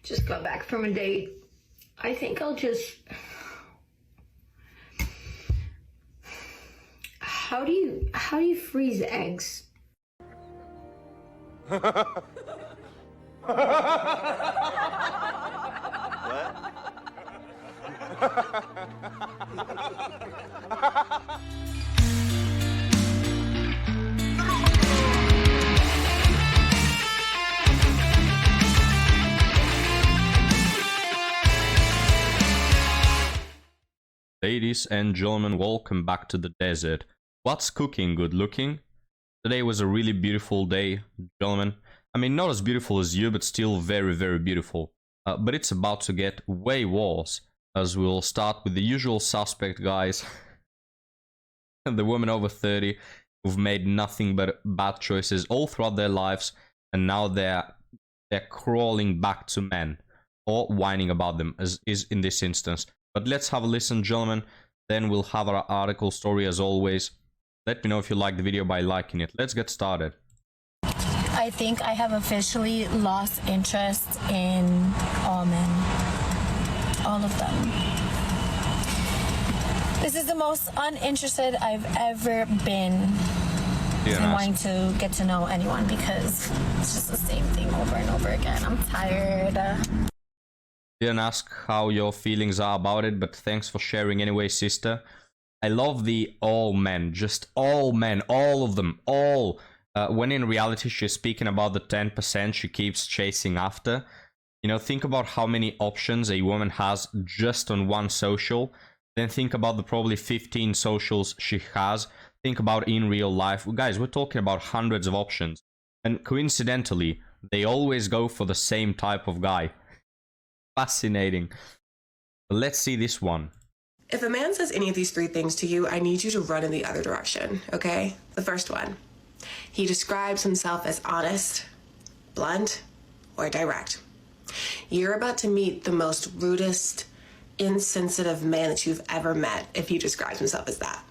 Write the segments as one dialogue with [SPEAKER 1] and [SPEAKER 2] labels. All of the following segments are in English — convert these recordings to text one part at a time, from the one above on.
[SPEAKER 1] Just got back from a date. I think I'll just... How do you freeze eggs?
[SPEAKER 2] Ladies and gentlemen, welcome back to the desert. What's cooking, good looking? Today was a really beautiful day, gentlemen. I mean, not as beautiful as you, but still very, very beautiful. But it's about to get way worse, as we'll start with the usual suspect, guys. The women over 30 who've made nothing but bad choices all throughout their lives, and now they're crawling back to men, or whining about them, as is in this instance. But let's have a listen, gentlemen. Then we'll have our article story as always. Let me know if you like the video by liking it. Let's get started.
[SPEAKER 3] I think I have officially lost interest in all men. All of them. This is the most uninterested I've ever been in wanting to get to know anyone, because it's just the same thing over and over again. I'm tired.
[SPEAKER 2] Didn't ask how your feelings are about it, but thanks for sharing anyway, sister. I love the all men, just all men, all of them, all. When in reality she's speaking about the 10% she keeps chasing after. You know, think about how many options a woman has just on one social. Then think about the probably 15 socials she has. Think about in real life. Guys, we're talking about hundreds of options. And coincidentally, they always go for the same type of guy. Fascinating. Let's see this one.
[SPEAKER 4] If a man says any of these three things to you, I need you to run in the other direction, okay? The first one. He describes himself as honest, blunt, or direct. You're about to meet the most rudest, insensitive man that you've ever met if he describes himself as that.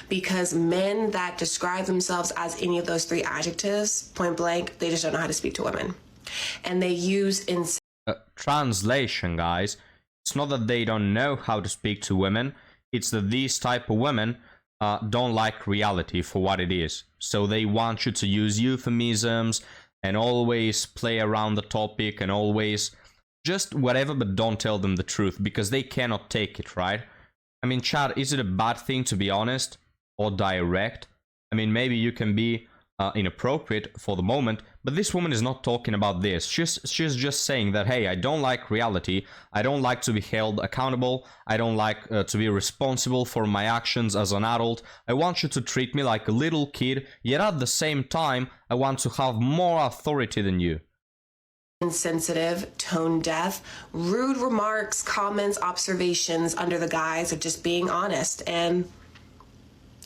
[SPEAKER 4] Because men that describe themselves as any of those three adjectives, point blank, they just don't know how to speak to women. And they use
[SPEAKER 2] Translation, guys. It's not that they don't know how to speak to women. It's that these type of women don't like reality for what it is. So they want you to use euphemisms and always play around the topic and always just whatever, but don't tell them the truth because they cannot take it, right? I mean, Chad, is it a bad thing to be honest or direct? I mean, maybe you can be inappropriate for the moment, but this woman is not talking about this. She's just saying that, hey, I don't like reality, I don't like to be held accountable, I don't like to be responsible for my actions as an adult. I want you to treat me like a little kid, yet at the same time I want to have more authority than you.
[SPEAKER 4] Insensitive, tone deaf, rude remarks, comments, observations under the guise of just being honest, and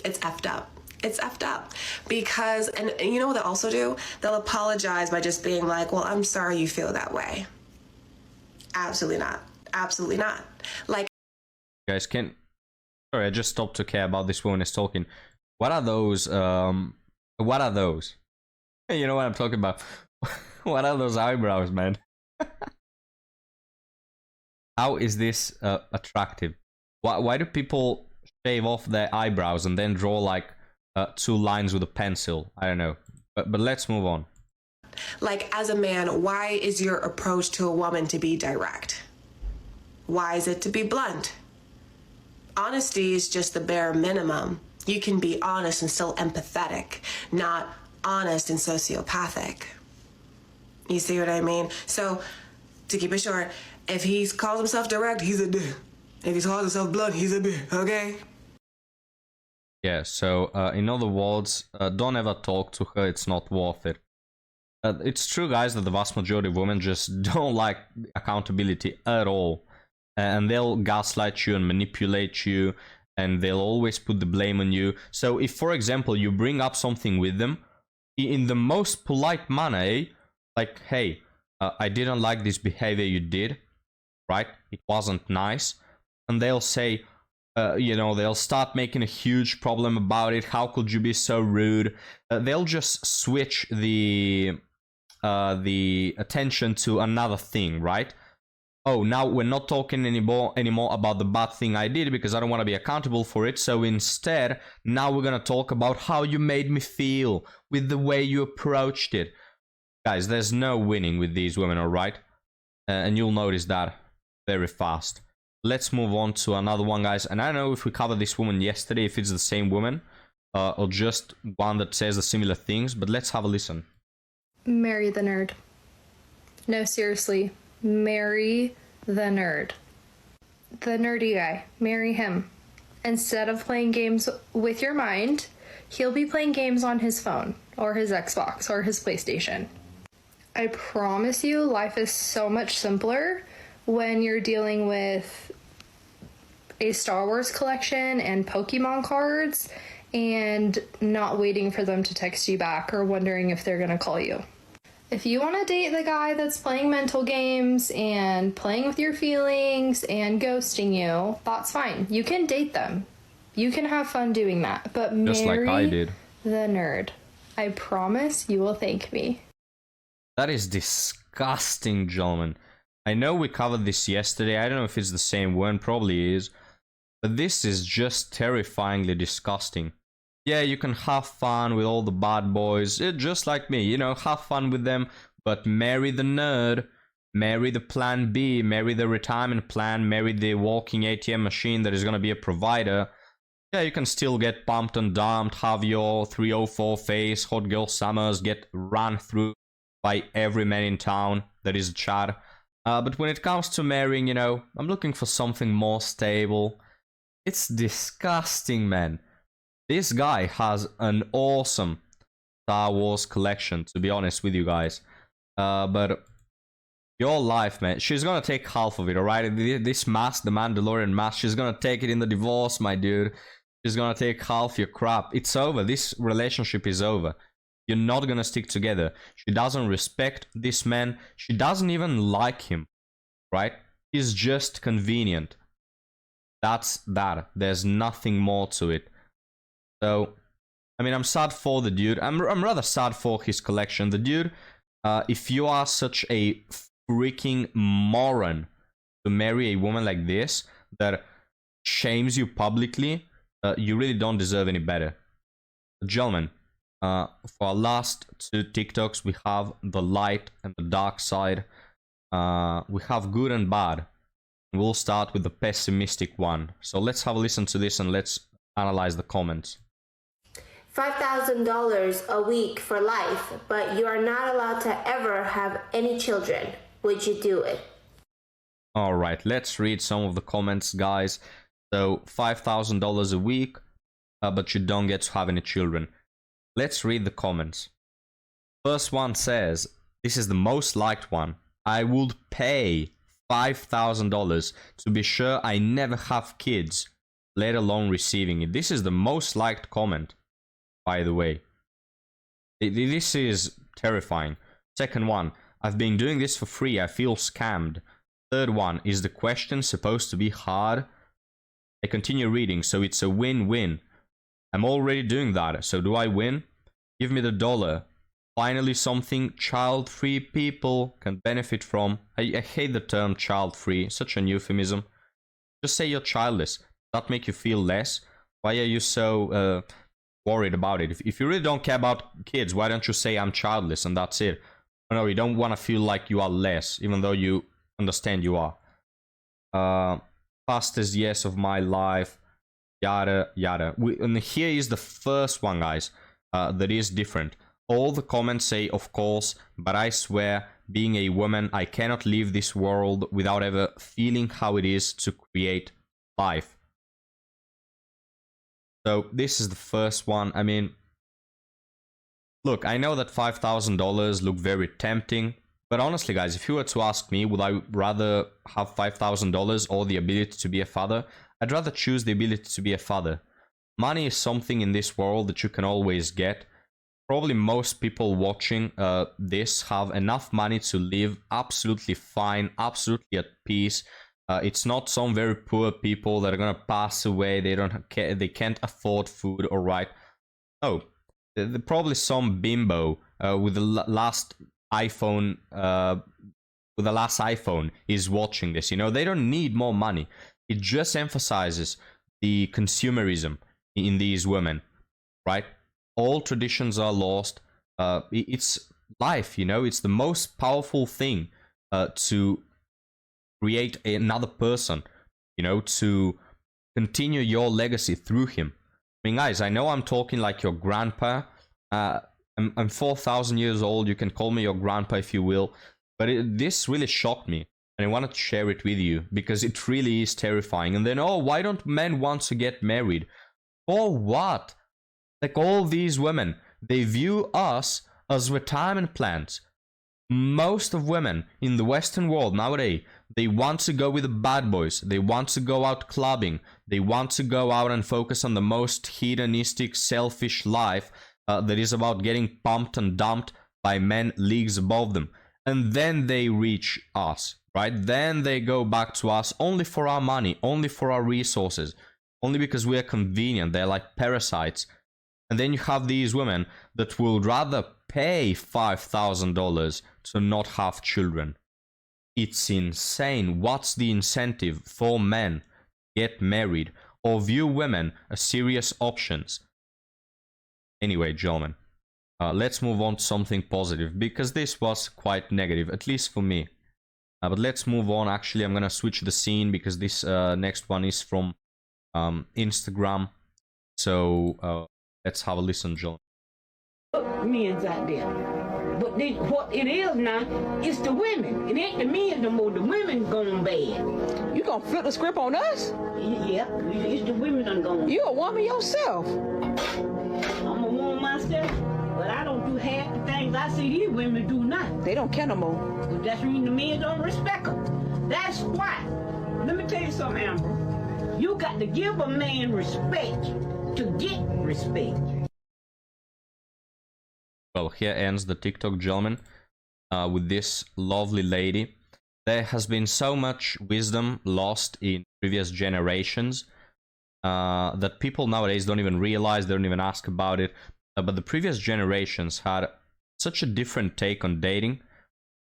[SPEAKER 4] it's effed up. It's effed up because, and you know what they'll also do? They'll apologize by just being like, well, I'm sorry you feel that way. Absolutely not. Absolutely not. Like,
[SPEAKER 2] guys, sorry, I just stopped to care about this woman is talking. What are those, what are those? You know what I'm talking about. What are those eyebrows, man? How is this attractive? Why do people shave off their eyebrows and then draw like two lines with a pencil? I don't know, but let's move on.
[SPEAKER 4] Like, as a man, why is your approach to a woman to be direct? Why is it to be blunt? Honesty is just the bare minimum. You can be honest and still empathetic, not honest and sociopathic. You see what I mean? So, to keep it short, if he calls himself direct, he's a dick. If he calls himself blunt, he's a bitch, okay?
[SPEAKER 2] Yeah, so in other words, don't ever talk to her, it's not worth it. It's true, guys, that the vast majority of women just don't like accountability at all. And they'll gaslight you and manipulate you, and they'll always put the blame on you. So if, for example, you bring up something with them, in the most polite manner, like, hey, I didn't like this behavior you did, right? It wasn't nice. And they'll say, you know, they'll start making a huge problem about it. How could you be so rude? They'll just switch the attention to another thing, right? oh, now we're not talking anymore about the bad thing I did because I don't want to be accountable for it. So instead, now we're going to talk about how you made me feel with the way you approached it. Guys, there's no winning with these women, all right? And you'll notice that very fast. Let's move on to another one, guys. And I don't know if we covered this woman yesterday, if it's the same woman, or just one that says the similar things, but let's have a listen.
[SPEAKER 5] Marry the nerd. No, seriously. Marry the nerd. The nerdy guy. Marry him. Instead of playing games with your mind, he'll be playing games on his phone, or his Xbox, or his PlayStation. I promise you, life is so much simpler when you're dealing with a Star Wars collection and Pokemon cards and not waiting for them to text you back or wondering if they're gonna call you. If you want to date the guy that's playing mental games and playing with your feelings and ghosting you, that's fine. You can date them. You can have fun doing that. But
[SPEAKER 2] just
[SPEAKER 5] marry
[SPEAKER 2] like I did.
[SPEAKER 5] the nerd. I promise you will thank me.
[SPEAKER 2] That is disgusting, gentlemen. I know we covered this yesterday. I don't know if it's the same one. Probably is. But this is just terrifyingly disgusting. Yeah, you can have fun with all the bad boys, just like me, you know, have fun with them, but marry the nerd, marry the plan B, marry the retirement plan, marry the walking ATM machine that is going to be a provider. Yeah, you can still get pumped and dumped, have your 304 face, hot girl summers, get run through by every man in town that is a Chad. But when it comes to marrying, you know, I'm looking for something more stable. It's disgusting, man. This guy has an awesome Star Wars collection, to be honest with you guys. But your life, man, she's gonna take half of it, alright? This mask, the Mandalorian mask, she's gonna take it in the divorce, my dude. She's gonna take half your crap. It's over. This relationship is over. You're not gonna stick together. She doesn't respect this man. She doesn't even like him, right? He's just convenient. That's that. There's nothing more to it. So, I mean, I'm sad for the dude. I'm rather sad for his collection. The dude, if you are such a freaking moron to marry a woman like this that shames you publicly, you really don't deserve any better. Gentlemen, for our last two TikToks, we have the light and the dark side. We have good and bad. We'll start with the pessimistic one. So let's have a listen to this and let's analyze the comments.
[SPEAKER 6] $5,000 a week for life, but you are not allowed to ever have any children. Would you do it?
[SPEAKER 2] Alright, let's read some of the comments, guys. So, $5,000 a week, but you don't get to have any children. Let's read the comments. First one says, this is the most liked one. I would pay $5,000 to be sure I never have kids, let alone receiving it. This is the most liked comment, by the way. This is terrifying. Second one, I've been doing this for free. I feel scammed. Third one, is the question supposed to be hard? I continue reading, so it's a win-win. I'm already doing that, so do I win? Give me the dollar. Finally something child-free people can benefit from. I hate the term child-free, such an euphemism. Just say you're childless. Does that make you feel less? Why are you so worried about it? If you really don't care about kids, why don't you say I'm childless and that's it? No, you don't want to feel like you are less, even though you understand you are. Fastest yes of my life, yada yada. And here is the first one, guys, that is different. All the comments say, of course, but I swear, being a woman, I cannot leave this world without ever feeling how it is to create life. So this is the first one. I mean, look, I know that $5,000 look very tempting, but honestly, guys, if you were to ask me, would I rather have $5,000 or the ability to be a father? I'd rather choose the ability to be a father. Money is something in this world that you can always get. Probably most people watching this have enough money to live absolutely fine, absolutely at peace. It's not some very poor people that are gonna pass away. They can't afford food, all right? No, probably some bimbo with the last iPhone with the last iPhone is watching this. You know, they don't need more money. It just emphasizes the consumerism in these women, right? All traditions are lost. It's life, you know, it's the most powerful thing to create another person, you know, to continue your legacy through him. I mean, guys, I know I'm talking like your grandpa. I'm 4,000 years old. You can call me your grandpa if you will. But this really shocked me. And I wanted to share it with you because it really is terrifying. And then, oh, why don't men want to get married? For what? Like all these women, they view us as retirement plans. Most of women in the Western world nowadays, they want to go with the bad boys. They want to go out clubbing. They want to go out and focus on the most hedonistic, selfish life that is about getting pumped and dumped by men leagues above them. And then they reach us, right? Then they go back to us only for our money, only for our resources, only because we are convenient. They're like parasites. And then you have these women that will rather pay $5,000 to not have children. It's insane. What's the incentive for men to get married or view women as serious options? Anyway, gentlemen, let's move on to something positive because this was quite negative, at least for me. But let's move on. Actually, I'm going to switch the scene because this next one is from Instagram. So let's have a listen, John.
[SPEAKER 7] Men's out there. But what it is now, it's the women. It ain't the men no more. The women going bad.
[SPEAKER 8] You gonna flip the script on us?
[SPEAKER 7] Yeah, it's the women done going.
[SPEAKER 8] You a woman yourself.
[SPEAKER 7] I'm a woman myself, but I don't do half the things I see these women do now.
[SPEAKER 8] They don't care no more.
[SPEAKER 7] But that's when the men don't respect them. That's why. Let me tell you something, Amber. You got to give a man respect to get respect.
[SPEAKER 2] Well, here ends the TikTok, gentlemen, with this lovely lady. There has been so much wisdom lost in previous generations that people nowadays don't even realize, they don't even ask about it. But the previous generations had such a different take on dating.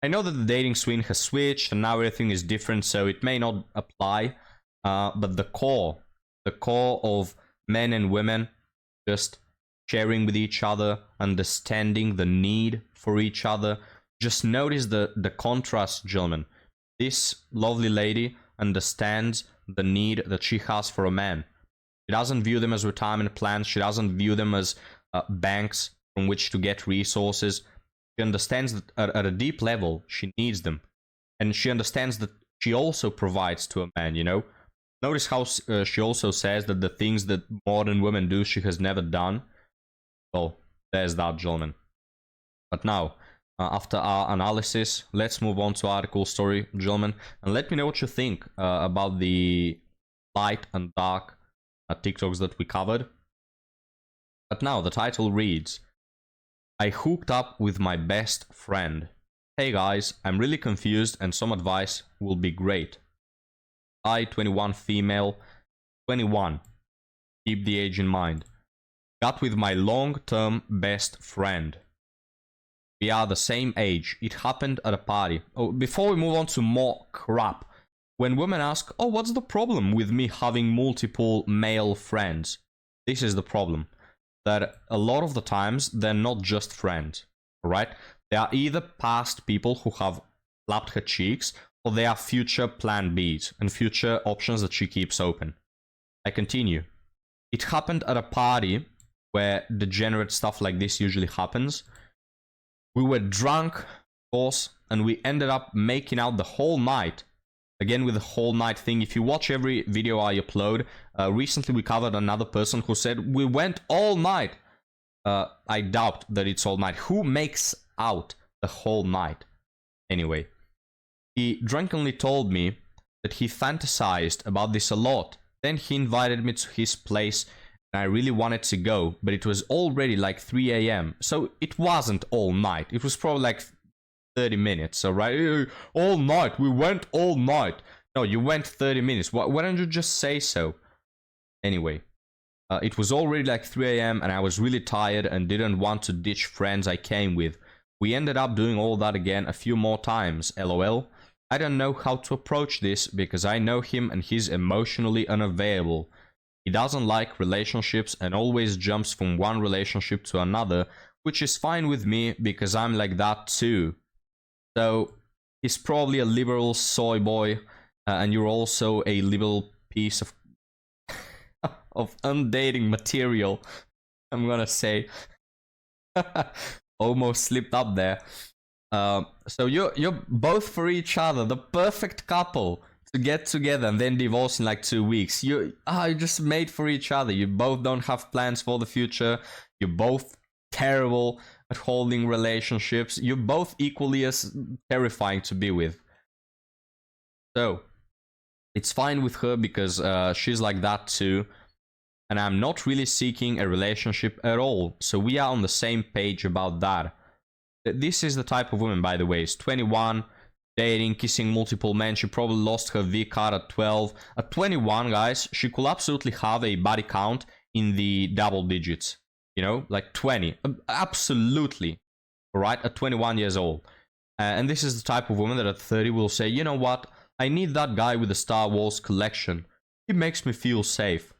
[SPEAKER 2] I know that the dating scene has switched and now everything is different, so it may not apply. But the core of men and women just sharing with each other, understanding the need for each other. Just notice the contrast, gentlemen. This lovely lady understands the need that she has for a man. She doesn't view them as retirement plans. She doesn't view them as banks from which to get resources. She understands that at a deep level, she needs them. And she understands that she also provides to a man, you know. Notice how she also says that the things that modern women do, she has never done. Well, there's that, gentlemen. But now, after our analysis, let's move on to article story, gentlemen. And let me know what you think about the light and dark TikToks that we covered. But now, the title reads, I hooked up with my best friend. Hey guys, I'm really confused and some advice will be great. I, 21, female, 21. Keep the age in mind. Got with my long-term best friend. We are the same age. It happened at a party. Oh, before we move on to more crap, when women ask, oh, what's the problem with me having multiple male friends? This is the problem. That a lot of the times, they're not just friends, alright? They are either past people who have slapped her cheeks, or they are future plan Bs and future options that she keeps open. I continue. It happened at a party where degenerate stuff like this usually happens. We were drunk, of course, and we ended up making out the whole night. Again, with the whole night thing, if you watch every video I upload, recently we covered another person who said, we went all night. I doubt that it's all night. Who makes out the whole night? Anyway, he drunkenly told me that he fantasized about this a lot. Then he invited me to his place, and I really wanted to go, but it was already like 3 a.m. So it wasn't all night. It was probably like 30 minutes, alright? All night. We went all night. No, you went 30 minutes. Why don't you just say so? Anyway, it was already like 3 a.m. and I was really tired and didn't want to ditch friends I came with. We ended up doing all that again a few more times, lol. I don't know how to approach this because I know him and he's emotionally unavailable. He doesn't like relationships and always jumps from one relationship to another, which is fine with me because I'm like that too. So he's probably a liberal soy boy, and you're also a liberal piece of of undating material, I'm gonna say. Almost slipped up there. So you're both for each other, the perfect couple to get together and then divorce in like 2 weeks. You're just made for each other. You both don't have plans for the future. You're both terrible at holding relationships. You're both equally as terrifying to be with. So it's fine with her because she's like that too. And I'm not really seeking a relationship at all. So we are on the same page about that. This is the type of woman, by the way. Is 21, dating, kissing multiple men. She probably lost her V card at 12. At 21, guys, she could absolutely have a body count in the double digits. You know, like 20. Absolutely. All right, at 21 years old. And this is the type of woman that at 30 will say, you know what? I need that guy with the Star Wars collection. He makes me feel safe.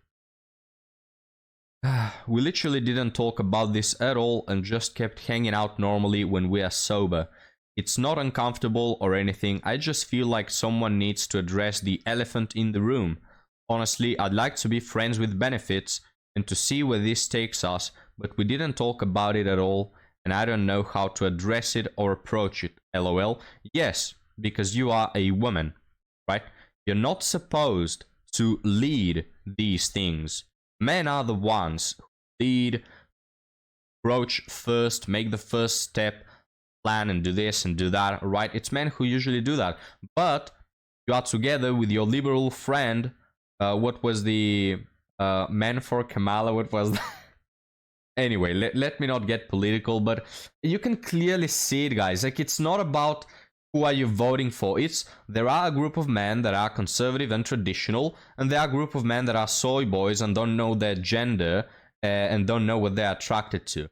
[SPEAKER 2] We literally didn't talk about this at all and just kept hanging out normally when we are sober. It's not uncomfortable or anything, I just feel like someone needs to address the elephant in the room. Honestly, I'd like to be friends with benefits and to see where this takes us, but we didn't talk about it at all and I don't know how to address it or approach it. LOL. Yes, because you are a woman, right? You're not supposed to lead these things. Men are the ones who lead, approach first, make the first step, plan and do this and do that, right? It's men who usually do that. But you are together with your liberal friend. What was the men for Kamala? What was that? Anyway, let me not get political, but you can clearly see it, guys. Like, it's not about who are you voting for. It's there are a group of men that are conservative and traditional, and there are a group of men that are soy boys and don't know their gender and don't know what they're attracted to.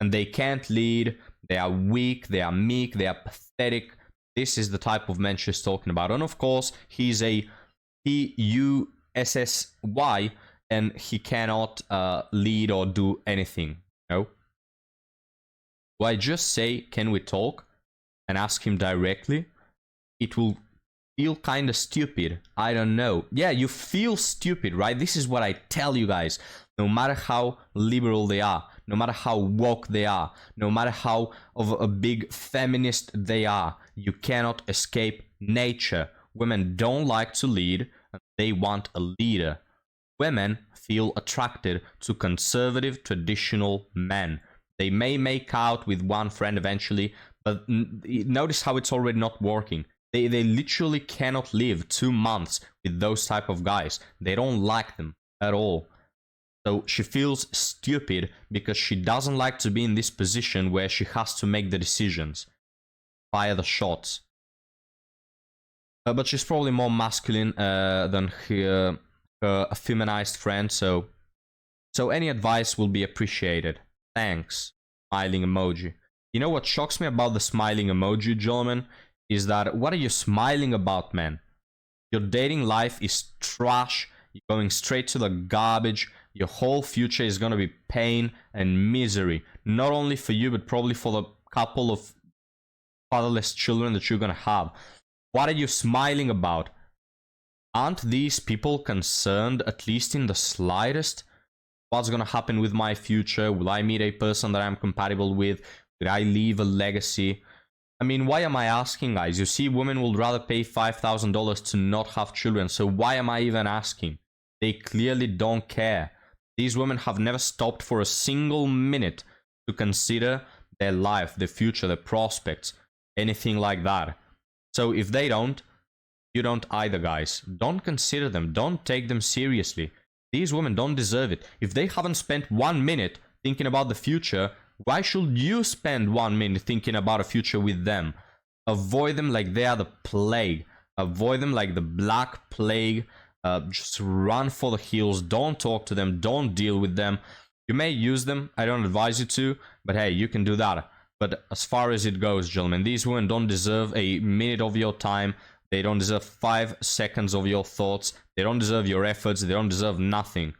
[SPEAKER 2] And they can't lead, they are weak, they are meek, they are pathetic. This is the type of men she's talking about. And of course, he's a PUSSY, and he cannot lead or do anything. No? Do I just say, can we talk? And ask him directly? It will feel kind of stupid. I don't know. Yeah, you feel stupid, right? This is what I tell you guys. No matter how liberal they are, no matter how woke they are, no matter how of a big feminist they are, you cannot escape nature. Women don't like to lead, and they want a leader. Women feel attracted to conservative, traditional men. They may make out with one friend eventually, but notice how it's already not working. They literally cannot live 2 months with those type of guys. They don't like them at all. So she feels stupid because she doesn't like to be in this position where she has to make the decisions, fire the shots. But she's probably more masculine than her feminized friend. So any advice will be appreciated. Thanks. Smiling emoji. You know what shocks me about the smiling emoji, gentlemen, is that what are you smiling about, man? Your dating life is trash. You're going straight to the garbage. Your whole future is going to be pain and misery. Not only for you, but probably for the couple of fatherless children that you're going to have. What are you smiling about? Aren't these people concerned, at least in the slightest? What's going to happen with my future? Will I meet a person that I'm compatible with? Will I leave a legacy? I mean, why am I asking, guys? You see, women would rather pay $5,000 to not have children. So why am I even asking? They clearly don't care. These women have never stopped for a single minute to consider their life, their future, their prospects, anything like that. So if they don't, you don't either, guys. Don't consider them. Don't take them seriously. These women don't deserve it. If they haven't spent 1 minute thinking about the future, why should you spend 1 minute thinking about a future with them? Avoid them like they are the plague. Avoid them like the Black Plague. Just run for the hills. Don't talk to them. Don't deal with them. You may use them. I don't advise you to. But hey, you can do that. But as far as it goes, gentlemen, these women don't deserve a minute of your time. They don't deserve 5 seconds of your thoughts. They don't deserve your efforts. They don't deserve nothing.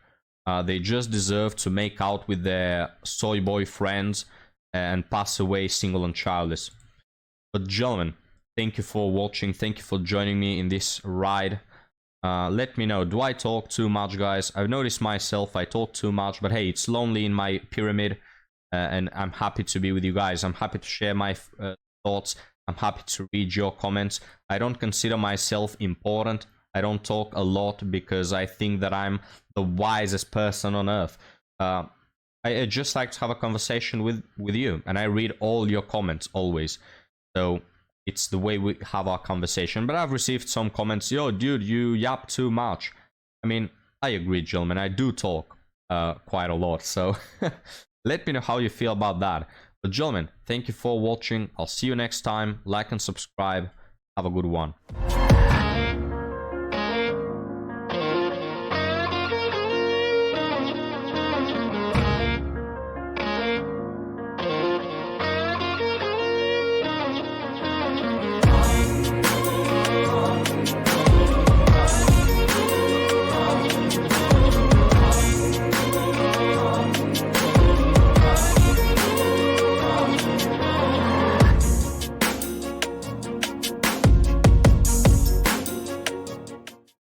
[SPEAKER 2] They just deserve to make out with their soy boy friends and pass away single and childless. But gentlemen, thank you for watching. Thank you for joining me in this ride. Let me know, do I talk too much, guys? I've noticed myself I talk too much, but hey, it's lonely in my pyramid, and I'm happy to be with you guys. I'm happy to share my thoughts. I'm happy to read your comments. I don't consider myself important. I don't talk a lot because I think that I'm the wisest person on earth. I just like to have a conversation with you, and I read all your comments always. So it's the way we have our conversation. But I've received some comments, yo, dude, you yap too much. I mean, I agree, gentlemen. I do talk quite a lot. So let me know how you feel about that. But gentlemen, thank you for watching. I'll see you next time. Like and subscribe. Have a good one.